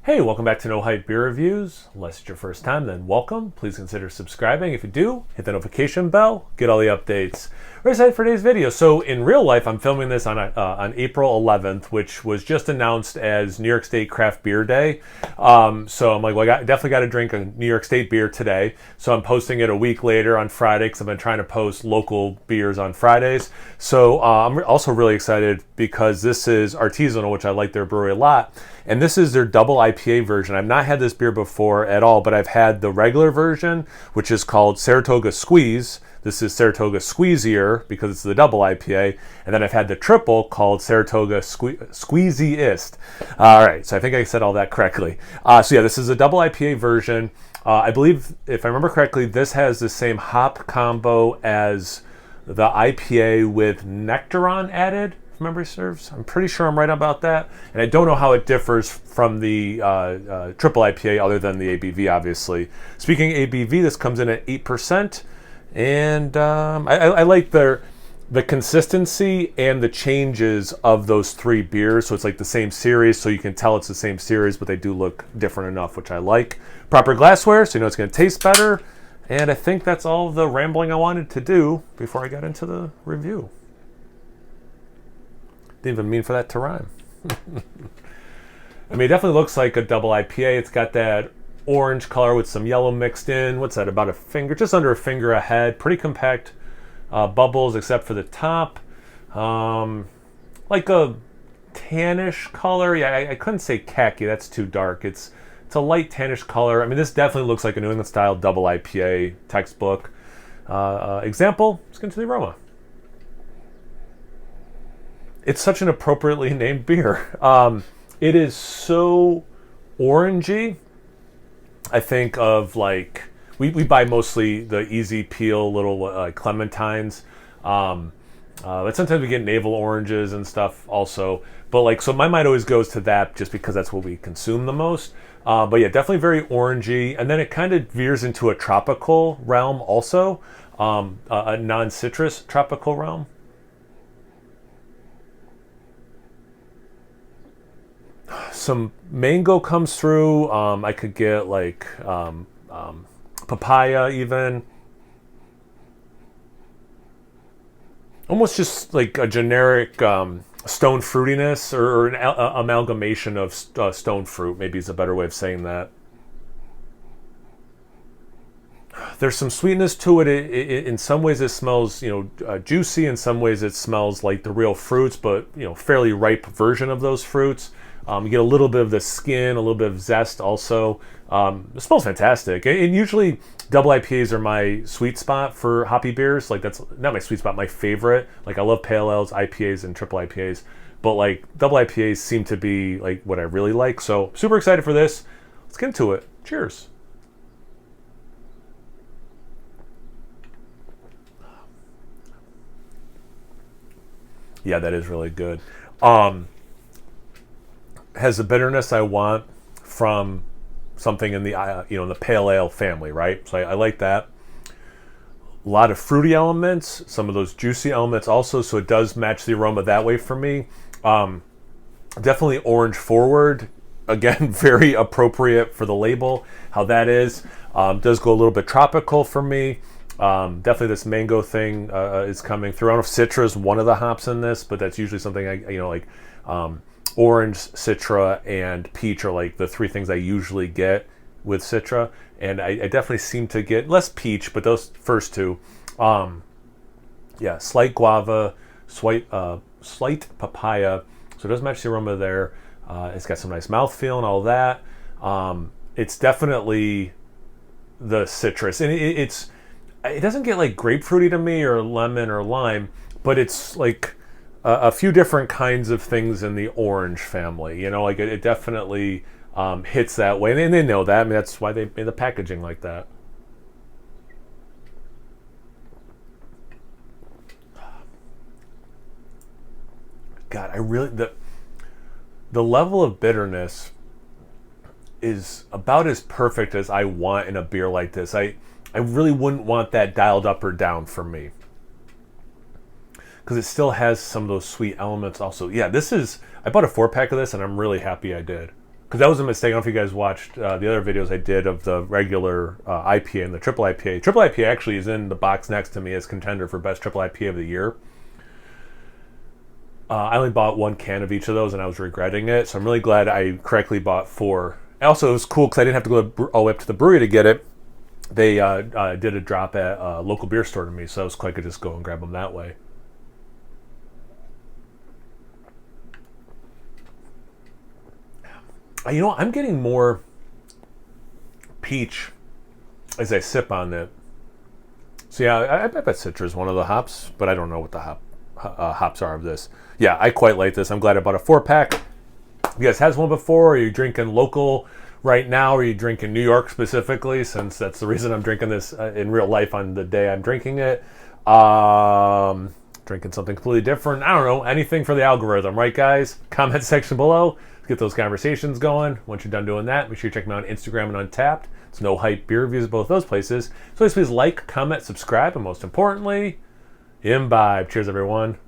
Hey, welcome back to No Hype Beer Reviews. Unless it's your first time, then welcome. Please consider subscribing. If you do, hit the notification bell, get all the updates. We're excited for today's video. So in real life, I'm filming this on April 11th, which was just announced as New York State Craft Beer Day. So I'm like, well, definitely got to drink a New York State beer today. So I'm posting it a week later on Friday because I've been trying to post local beers on Fridays. So I'm also really excited because this is Artisanal, which I like their brewery a lot. And this is their double IPA version. I've not had this beer before at all, but I've had the regular version, which is called Saratoga Squeeze. This is Saratoga Squeezier because it's the double IPA. And then I've had the triple called Saratoga Squeeziest. All right, so I think I said all that correctly. So yeah, this is a double IPA version. I believe, if I remember correctly, this has the same hop combo as the IPA with Nectaron added. Memory serves. I'm pretty sure I'm right about that, and I don't know how it differs from the triple IPA other than the ABV, obviously. Speaking of ABV, this comes in at 8%, and I like the consistency and the changes of those three beers. So it's like the same series, so you can tell it's the same series, but they do look different enough, which I like. Proper glassware, so you know it's going to taste better, and I think that's all the rambling I wanted to do before I got into the review. Didn't even mean for that to rhyme. I mean, it definitely looks like a double IPA. It's got that orange color with some yellow mixed in. What's that, about a finger, just under a finger ahead. Pretty compact bubbles except for the top. Like a tannish color. Yeah, I couldn't say khaki. That's too dark. It's a light tannish color. I mean, this definitely looks like a New England style double IPA textbook. Example, let's get into the aroma. It's such an appropriately named beer. It is so orangey. I think of like, we buy mostly the easy peel little clementines. But sometimes we get navel oranges and stuff also. But like, so my mind always goes to that just because that's what we consume the most. But yeah, definitely very orangey. And then it kind of veers into a tropical realm also, a non-citrus tropical realm. Some mango comes through. I could get like papaya even. Almost just like a generic stone fruitiness or an amalgamation of stone fruit, maybe is a better way of saying that. There's some sweetness to it. In some ways it smells, juicy. In some ways it smells like the real fruits, but, fairly ripe version of those fruits. You get a little bit of the skin, a little bit of zest also. It smells fantastic. And usually double IPAs are my sweet spot for hoppy beers. Like, that's not my sweet spot, my favorite. Like, I love pale ales, IPAs, and triple IPAs. But like, double IPAs seem to be like what I really like. So super excited for this. Let's get into it. Cheers. Yeah, that is really good. Has the bitterness I want from something in the in the pale ale family, right? So I like that. A lot of fruity elements, some of those juicy elements also, so it does match the aroma that way for me. Definitely orange forward. Again, very appropriate for the label, how that is. Does go a little bit tropical for me. Definitely this mango thing is coming through. I don't know if Citra is one of the hops in this, but that's usually something like orange, Citra, and peach are like the three things I usually get with Citra. And I definitely seem to get less peach, but those first two. Yeah, slight guava, slight papaya. So it does match the aroma there. It's got some nice mouthfeel and all that. It's definitely the citrus. And it doesn't get like grapefruity to me or lemon or lime, but it's like a few different kinds of things in the orange family, like it definitely hits that way, and they know that. I mean, that's why they made the packaging like that. God, the level of bitterness is about as perfect as I want in a beer like this. I really wouldn't want that dialed up or down for me, because it still has some of those sweet elements also. Yeah, I bought a 4-pack of this and I'm really happy I did. because that was a mistake. I don't know if you guys watched the other videos I did of the regular IPA and the triple IPA. Triple IPA actually is in the box next to me as contender for best triple IPA of the year. I only bought 1 can of each of those, and I was regretting it. So I'm really glad I correctly bought 4. Also, it was cool because I didn't have to go all the way up to the brewery to get it. They did a drop at a local beer store to me, so it was quite good to just go and grab them that way. You know, I'm getting more peach as I sip on it. So yeah, I bet Citra is one of the hops, but I don't know what the hops are of this. Yeah, I quite like this. I'm glad I bought a 4-pack. You guys had one before? Are you drinking local right now? Or are you drinking New York specifically, since that's the reason I'm drinking this in real life on the day I'm drinking it? Drinking something completely different. I don't know. Anything for the algorithm, right, guys? Comment section below. Get those conversations going. Once you're done doing that, make sure you check me out on Instagram and Untapped. It's No Hype Beer Reviews at both those places. So please like, comment, subscribe, and most importantly, imbibe. Cheers, everyone.